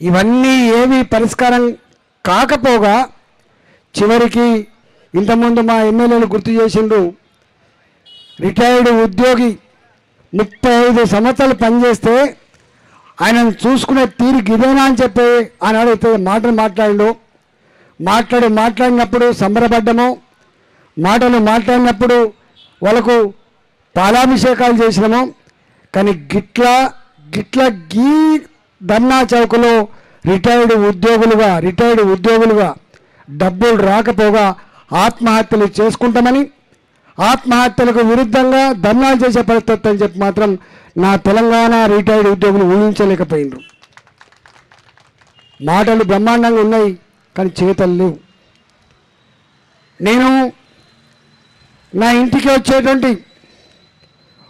ఇవన్నీ ఏవి పరిష్కారం కాకపోగా చివరికి ఇంతకుముందు మా ఎమ్మెల్యేలు గుర్తు చేసిండ్రు, రిటైర్డ్ ఉద్యోగి 35 సంవత్సరాలు పనిచేస్తే ఆయనను చూసుకునే తీరు గిదేనా అని చెప్పి ఆనాడు మాటలు మాట్లాడినప్పుడు సంబరపడ్డము, మాట్లాడినప్పుడు వాళ్ళకు పాలాభిషేకాలు చేసినాము. కానీ గిట్ల గీ ధర్నా చౌకలో రిటైర్డ్ ఉద్యోగులుగా డబ్బులు రాకపోగా ఆత్మహత్యలు చేసుకుంటామని, ఆత్మహత్యలకు విరుద్ధంగా ధర్నాలు చేసే పరిస్థితి అని చెప్పి మాత్రం నా తెలంగాణ రిటైర్డ్ ఉద్యోగులు ఊహించలేకపోయినరు. మాటలు బ్రహ్మాండంగా ఉన్నాయి కానీ చేతలు లేవు. నేను నా ఇంటికి వచ్చేటువంటి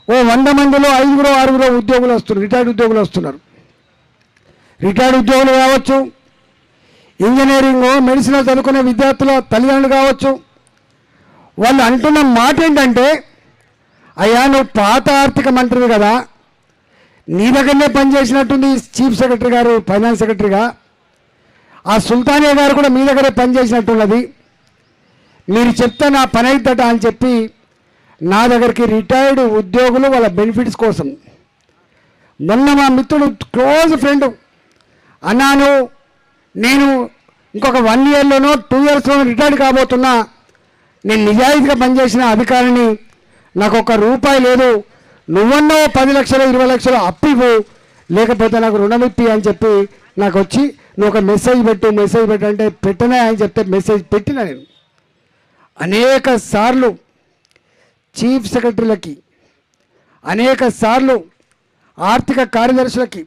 100 మందిలో 5-6 ఉద్యోగులు వస్తున్నారు, రిటైర్డ్ ఉద్యోగులు వస్తున్నారు. రిటైర్డ్ ఉద్యోగులు కావచ్చు, ఇంజనీరింగ్ మెడిసిన్ చదువుకునే విద్యార్థుల తల్లిదండ్రులు కావచ్చు. వాళ్ళు అంటున్న మాట ఏంటంటే, అయ్యా నువ్వు పాత ఆర్థిక మంత్రివి కదా, నీ దగ్గరనే పనిచేసినట్టుంది చీఫ్ సెక్రటరీ గారు, ఫైనాన్స్ సెక్రటరీగా. ఆ సుల్తానియా గారు కూడా మీ దగ్గరే పనిచేసినట్టున్నది. మీరు చెప్తే నా పని అవుతుందట అని చెప్పి నా దగ్గరికి రిటైర్డ్ ఉద్యోగులు వాళ్ళ బెనిఫిట్స్ కోసం మొన్న మా మిత్రుడు క్లోజ్ ఫ్రెండ్ అన్నాను, నేను ఇంకొక 1 ఇయర్లోనో 2 ఇయర్స్లోనో రిటైర్డ్ కాబోతున్నా, నేను నిజాయితీగా పనిచేసిన అధికారిని, నాకు ₹1 లేదు, నువ్వన్నో 10 లక్షలు 20 లక్షలు అప్పివ్వు, లేకపోతే నాకు రుణం ఇప్పి అని చెప్పి నాకు వచ్చి నువ్వు ఒక మెసేజ్ పెట్టు అంటే పెట్టనే అని చెప్తే మెసేజ్ పెట్టిన. నేను అనేక సార్లు చీఫ్ సెక్రటరీలకి, అనేక సార్లు ఆర్థిక కార్యదర్శులకి,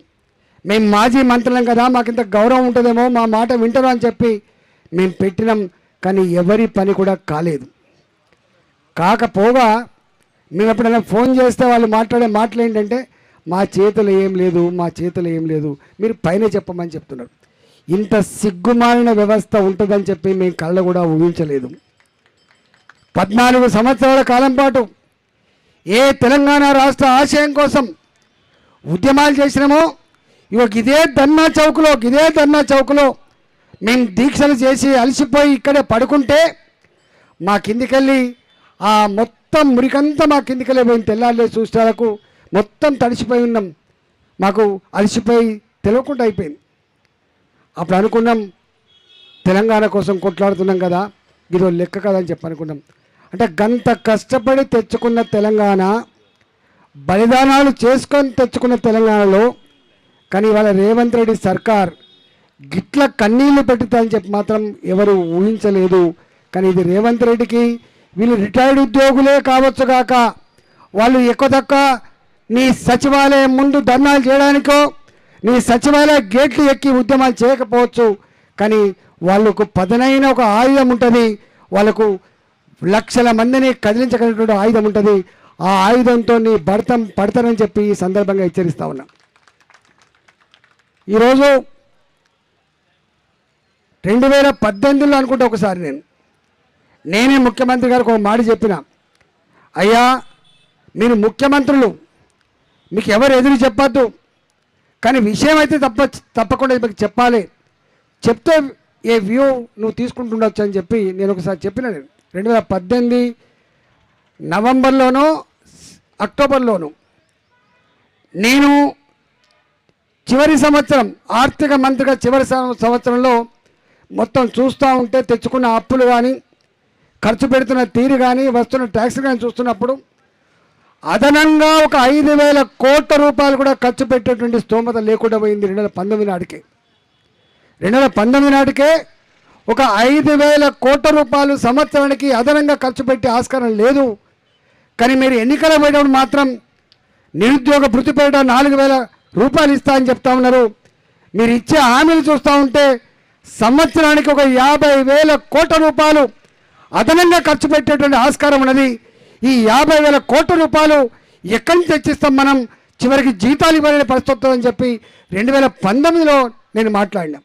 మేము మాజీ మంత్రులం కదా, మాకు ఇంత గౌరవం ఉంటుందేమో, మా మాట వింటారు అని చెప్పి మేము పెట్టినాం. కానీ ఎవరి పని కూడా కాలేదు. కాకపోగా మేము ఎప్పుడైనా ఫోన్ చేస్తే వాళ్ళు మాట్లాడే మాటలు ఏంటంటే, మా చేతులు ఏం లేదు, మీరు పైన చెప్పమని చెప్తున్నారు. ఇంత సిగ్గుమాలిన వ్యవస్థ ఉంటుందని చెప్పి మేము కళ్ళ కూడా ఊహించలేదు. 14 సంవత్సరాల కాలం పాటు ఏ తెలంగాణ రాష్ట్ర ఆశయం కోసం ఉద్యమాలు చేసినామో, ఇదే ధర్నా చౌక్లో మేము దీక్షలు చేసి అలసిపోయి ఇక్కడే పడుకుంటే మా కిందికెళ్ళి ఆ మొత్తం మురికంతా మా కిందికెళ్ళి పోయిన తెల్లారులే చూసేలకు మొత్తం తడిసిపోయి ఉన్నాం. మాకు అలసిపోయి తెలియకుండా అయిపోయింది. అప్పుడు అనుకున్నాం, తెలంగాణ కోసం కొట్లాడుతున్నాం కదా, ఇదో లెక్క కదా అని చెప్పి అనుకున్నాం. అంటే గంత కష్టపడి తెచ్చుకున్న తెలంగాణ, బలిదానాలు చేసుకొని తెచ్చుకున్న తెలంగాణలో కానీ ఇవాళ రేవంత్ రెడ్డి సర్కార్ గిట్ల కన్నీళ్లు పెట్టుతాయని చెప్పి మాత్రం ఎవరు ఊహించలేదు. కానీ ఇది రేవంత్ రెడ్డికి, వీళ్ళు రిటైర్డ్ ఉద్యోగులే కావచ్చు కాక, వాళ్ళు ఎక్కువ నీ సచివాలయం ముందు ధర్నాలు చేయడానికో, నీ సచివాలయ గేట్లు ఎక్కి ఉద్యమాలు చేయకపోవచ్చు, కానీ వాళ్ళకు పదునైన ఒక ఆయుధం ఉంటుంది, వాళ్ళకు లక్షల మందిని కదిలించగలిగినటువంటి ఆయుధం ఉంటుంది. ఆ ఆయుధంతో నీ పడతారని చెప్పి ఈ సందర్భంగా హెచ్చరిస్తా ఉన్నా. ఈరోజు 2018లో అనుకుంటే ఒకసారి నేనే ముఖ్యమంత్రి గారికి ఒక మాట చెప్పిన, అయ్యా మీరు ముఖ్యమంత్రులు, మీకు ఎవరు ఎదురు చెప్పద్దు, కానీ విషయం అయితే తప్పకుండా మీకు చెప్పాలి, చెప్తే ఏ వ్యూ నువ్వు తీసుకుంటుండొచ్చు అని చెప్పి నేను ఒకసారి చెప్పిన. 2018 నవంబర్లోనో అక్టోబర్లోనూ నేను చివరి సంవత్సరం ఆర్థిక మంత్రిగా చివరి సంవత్సరంలో మొత్తం చూస్తూ ఉంటే తెచ్చుకున్న అప్పులు కానీ, ఖర్చు పెడుతున్న తీరు కానీ, వస్తున్న ట్యాక్స్ కానీ చూస్తున్నప్పుడు అదనంగా ఒక 5,000 కోట్ల రూపాయలు కూడా ఖర్చు పెట్టేటువంటి స్తోమత లేకుండా పోయింది. 2019 నాటికే ఒక 5,000 కోట్ల రూపాయలు సంవత్సరానికి అదనంగా ఖర్చు పెట్టే ఆస్కారం లేదు. కానీ మీరు ఎన్నికల పోయేటప్పుడు మాత్రం నిరుద్యోగ భృతి పేరిట 4,000 రూపాయలు ఇస్తా అని చెప్తా ఉన్నారు. మీరు ఇచ్చే హామీలు చూస్తూ ఉంటే సంవత్సరానికి ఒక 50,000 కోట్ల రూపాయలు అదనంగా ఖర్చు పెట్టేటువంటి ఆస్కారం ఉన్నది. ఈ 50,000 కోట్ల రూపాయలు ఎక్కడి నుంచి తెచ్చిస్తాం మనం, చివరికి జీతాలు ఇవ్వాలనే పరిస్థితి అని చెప్పి 2019లో నేను మాట్లాడినా.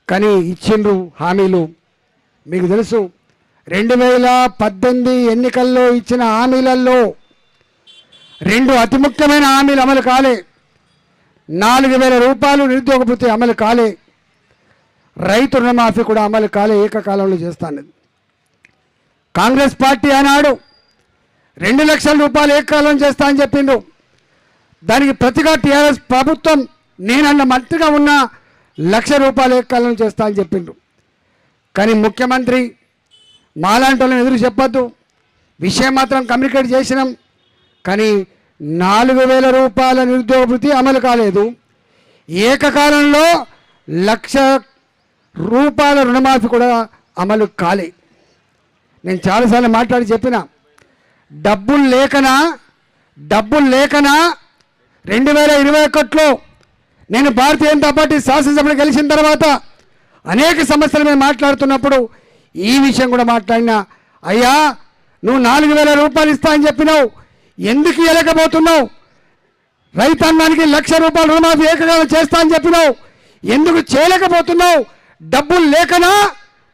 కానీ ఇచ్చిండ్రు హామీలు. మీకు తెలుసు 2018 ఎన్నికల్లో ఇచ్చిన హామీలలో 2 అతి ముఖ్యమైన హామీలు అమలు కాలే. 4,000 రూపాయలు నిరుద్యోగ భృతి అమలు కాలే, రైతు రుణమాఫీ కూడా అమలు కాలే, ఏకకాలంలో చేస్తాను. కాంగ్రెస్ పార్టీ ఆనాడు 2 లక్షల రూపాయలు ఏకకాలం చేస్తా అని చెప్పిండు. దానికి ప్రతిగా టీఆర్ఎస్ ప్రభుత్వం నేనన్న మంత్రిగా ఉన్న 1,00,000 రూపాయలు ఏకకాలం చేస్తా అని చెప్పిండు. కానీ ముఖ్యమంత్రి మాలాంటి వాళ్ళని ఎదురు చెప్పొద్దు, విషయం మాత్రం కమ్యూనికేట్ చేసినాం. కానీ 4,000 రూపాయల నిరుద్యోగ భృతి అమలు కాలేదు, ఏకకాలంలో 1,00,000 రూపాయల రుణమాఫీ కూడా అమలు కాలే. నేను చాలాసార్లు మాట్లాడి చెప్పిన, డబ్బులు లేకనా 2021లో నేను భారతీయ జనతా పార్టీ శాసనసభలో గెలిచిన తర్వాత అనేక సమస్యల మీద మాట్లాడుతున్నప్పుడు ఈ విషయం కూడా మాట్లాడినా, అయ్యా నువ్వు 4,000 రూపాయలు ఇస్తా అని చెప్పినావు, ఎందుకు ఇవ్వలేకపోతున్నావు? రైతాంగానికి 1,00,000 రూపాయల రుణమాఫీ ఏకకాలం చేస్తా అని చెప్పినావు, ఎందుకు చేయలేకపోతున్నావు? డబ్బులు లేకనా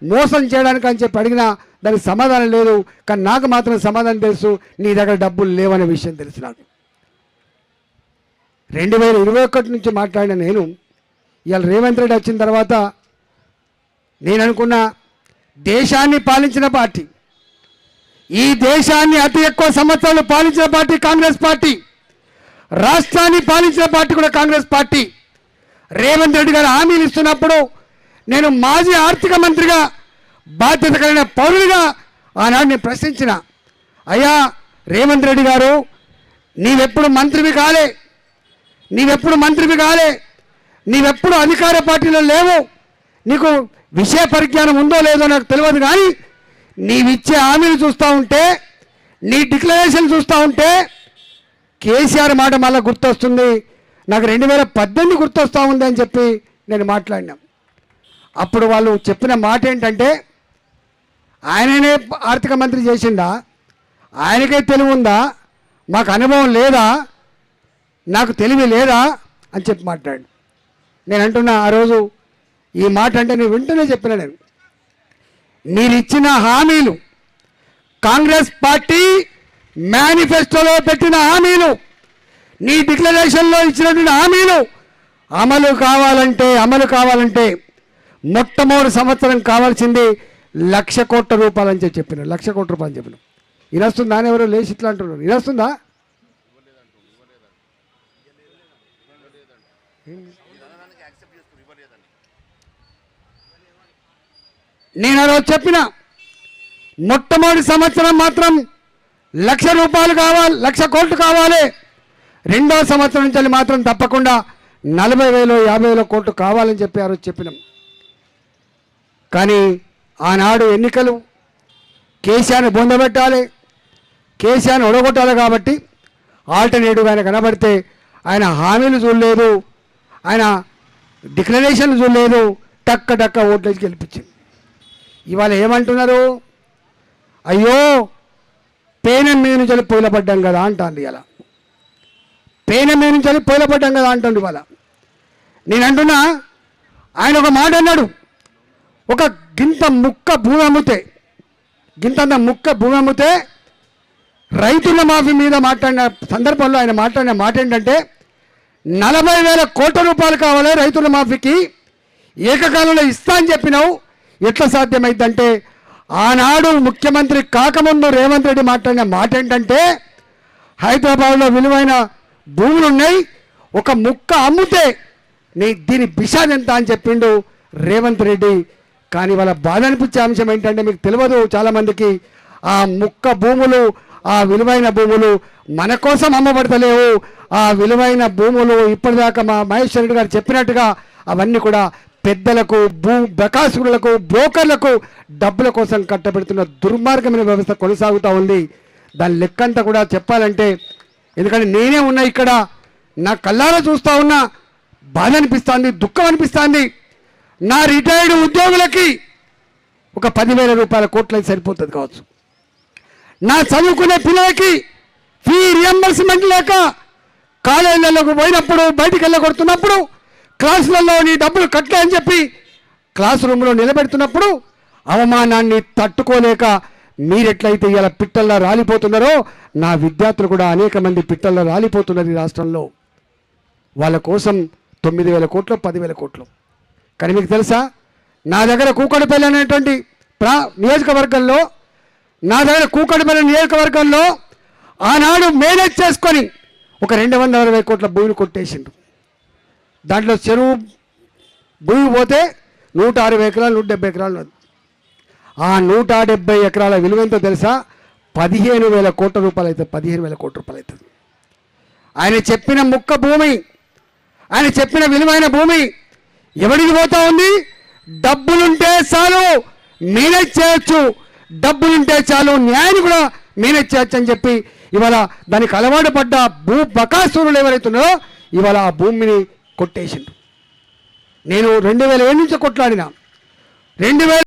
మోసం చేయడానికి అని చెప్పి అడిగినా దానికి సమాధానం లేదు. కానీ నాకు మాత్రం సమాధానం తెలుసు, నీ దగ్గర డబ్బులు లేవనే విషయం తెలుసు నాకు. 2021 నుంచి మాట్లాడిన నేను ఇవాళ రేవంత్ రెడ్డి వచ్చిన తర్వాత నేను అనుకున్న, దేశాన్ని పాలించిన పార్టీ, ఈ దేశాన్ని అతి ఎక్కువ సంవత్సరాలు పాలించిన పార్టీ కాంగ్రెస్ పార్టీ, రాష్ట్రాన్ని పాలించిన పార్టీ కూడా కాంగ్రెస్ పార్టీ. రేవంత్ రెడ్డి గారు హామీలు ఇస్తున్నప్పుడు నేను మాజీ ఆర్థిక మంత్రిగా బాధ్యత కలిగిన పౌరుడిగా ఆనాడు నేను ప్రశ్నించిన, అయ్యా రేవంత్ రెడ్డి గారు నీవెప్పుడు మంత్రివి కాలే, నీవెప్పుడు అధికార పార్టీలో లేవు, నీకు విషయ పరిజ్ఞానం ఉందో లేదో నాకు తెలియదు. కానీ నీవిచ్చే హామీలు చూస్తూ ఉంటే, నీ డిక్లరేషన్ చూస్తూ ఉంటే కేసీఆర్ మాట మళ్ళీ గుర్తొస్తుంది, నాకు 2018 గుర్తొస్తూ ఉంది అని చెప్పి నేను మాట్లాడినా. అప్పుడు వాళ్ళు చెప్పిన మాట ఏంటంటే, ఆయననే ఆర్థిక మంత్రి చేసిండా, ఆయనకే తెలివి ఉందా, మాకు అనుభవం లేదా, నాకు తెలివి లేదా అని చెప్పి మాట్లాడు. నేను అంటున్నా, ఆ రోజు ఈ మాట అంటే నేను వెంటనే చెప్పిన, మీరు ఇచ్చిన హామీలు, కాంగ్రెస్ పార్టీ మేనిఫెస్టోలో పెట్టిన హామీలు, నీ డిక్లరేషన్లో ఇచ్చినటువంటి హామీలు అమలు కావాలంటే మొట్టమొదటి సంవత్సరం కావాల్సింది 1,00,000 కోట్ల రూపాయలు అని చెప్పిన, 1,00,000 కోట్ల రూపాయలు అని చెప్పిన. ఇనొస్తుందా అని ఎవరో లేచి ఇట్లా అంటున్నారు, ఇనొస్తుందా? నేను ఆ రోజు చెప్పిన, మొట్టమొదటి సంవత్సరం మాత్రం 1,00,000 రూపాయలు కావాలి, 1,00,000 కోట్లు కావాలి. రెండవ సంవత్సరం నుంచి మాత్రం తప్పకుండా 40,000 50,000 కోట్లు కావాలని చెప్పి ఆ రోజు చెప్పినాం. కానీ ఆనాడు ఎన్నికలు, కేసీఆర్ని బొందబెట్టాలి, కేసీఆర్ని ఒడగొట్టాలి కాబట్టి ఆల్టర్నేటివ్గా ఆయన కనబడితే ఆయన హామీలు చూడలేదు, ఆయన డిక్లరేషన్లు చూడలేదు, టక్క ఓట్లేసి గెలిపించింది. ఇవాళ ఏమంటున్నారు, అయ్యో పేనం మీద నుంచి వెళ్ళి పొయిలపడ్డాం కదా అంటాను. ఇలా పేనం మీద నుంచి వెళ్ళి పొయిలపడ్డాం కదా అంటుంది. ఇవాళ నేను అంటున్నా, ఆయన ఒక మాట అన్నాడు, ఒక గింతంత ముక్క భూమి అమ్మితే రైతుల మాఫీ మీద మాట్లాడిన సందర్భంలో ఆయన మాట్లాడిన మాట ఏంటంటే, 40,000 కోట్ల రూపాయలు కావాలి రైతుల మాఫీకి, ఏకకాలంలో ఇస్తా అని చెప్పినావు, ఎట్లా సాధ్యమైందంటే, ఆనాడు ముఖ్యమంత్రి కాకముందు రేవంత్ రెడ్డి మాట్లాడిన మాట ఏంటంటే, హైదరాబాద్లో విలువైన భూములు ఉన్నాయి, ఒక ముక్క అమ్మితే దీని బిషాద్ ఎంత అని చెప్పిండు రేవంత్ రెడ్డి. కానీ వాళ్ళ బాధ అనిపించే అంశం ఏంటంటే, మీకు తెలియదు చాలామందికి, ఆ ముక్క భూములు, ఆ విలువైన భూములు మన కోసం అమ్మబడతలేవు. ఆ విలువైన భూములు ఇప్పటిదాకా మా మహేశ్వర రెడ్డి గారు చెప్పినట్టుగా అవన్నీ కూడా పెద్దలకు, బకాసురులకు, బ్రోకర్లకు డబ్బుల కోసం కట్టబెడుతున్న దుర్మార్గమైన వ్యవస్థ కొనసాగుతూ ఉంది. దాని లెక్కంతా కూడా చెప్పాలంటే, ఎందుకంటే నేనే ఉన్నా ఇక్కడ, నా కళ్ళారా చూస్తూ ఉన్నా, బాధ అనిపిస్తుంది, దుఃఖం అనిపిస్తుంది. నా రిటైర్డ్ ఉద్యోగులకి ఒక 10,000 రూపాయల కోట్లు సరిపోతుంది కావచ్చు. నా చదువుకునే పిల్లలకి ఫీ రియంబర్స్మెంట్ లేక కాలేజీలకు పోయినప్పుడు, బయటికి వెళ్ళగొడుతున్నప్పుడు, క్లాసులలో నీ డబ్బులు కట్టలే అని చెప్పి క్లాస్ రూమ్లో నిలబెడుతున్నప్పుడు అవమానాన్ని తట్టుకోలేక మీరెట్లయితే ఇలా పిట్టల్లో రాలిపోతున్నారో, నా విద్యార్థులు కూడా అనేక మంది పిట్టల్లో రాలిపోతున్నారు ఈ రాష్ట్రంలో. వాళ్ళ కోసం 9,000 కోట్లు 10,000 కోట్లు. కానీ మీకు తెలుసా, నా దగ్గర కూకట్పల్లి అనేటువంటి నియోజకవర్గంలో, నా దగ్గర కూకట్పల్లి నియోజకవర్గంలో ఆనాడు మేనేజ్ చేసుకొని ఒక 260 కోట్ల భూమిని కొట్టేసిండు. దాంట్లో చెరువు భూమి పోతే 160 ఎకరాలు 170 ఎకరాలు. ఆ 170 ఎకరాల విలువ ఎంతో తెలుసా? 15,000 కోట్ల రూపాయలు అవుతుంది. 15,000 కోట్ల రూపాయలు అవుతుంది. ఆయన చెప్పిన ముక్క భూమి, ఆయన చెప్పిన విలువైన భూమి ఎవరికి పోతా ఉంది? డబ్బులుంటే చాలు మేనేజ్ చేయొచ్చు, డబ్బులుంటే చాలు న్యాయాన్ని కూడా మేనేజ్ చేయొచ్చు అని చెప్పి ఇవాళ దానికి అలవాటు పడ్డ భూ బకాసురులు ఎవరైతున్నారో ఇవాళ ఆ భూమిని కొట్టేసిండు. నేను 2007 నుంచి కొట్లాడినా. 2000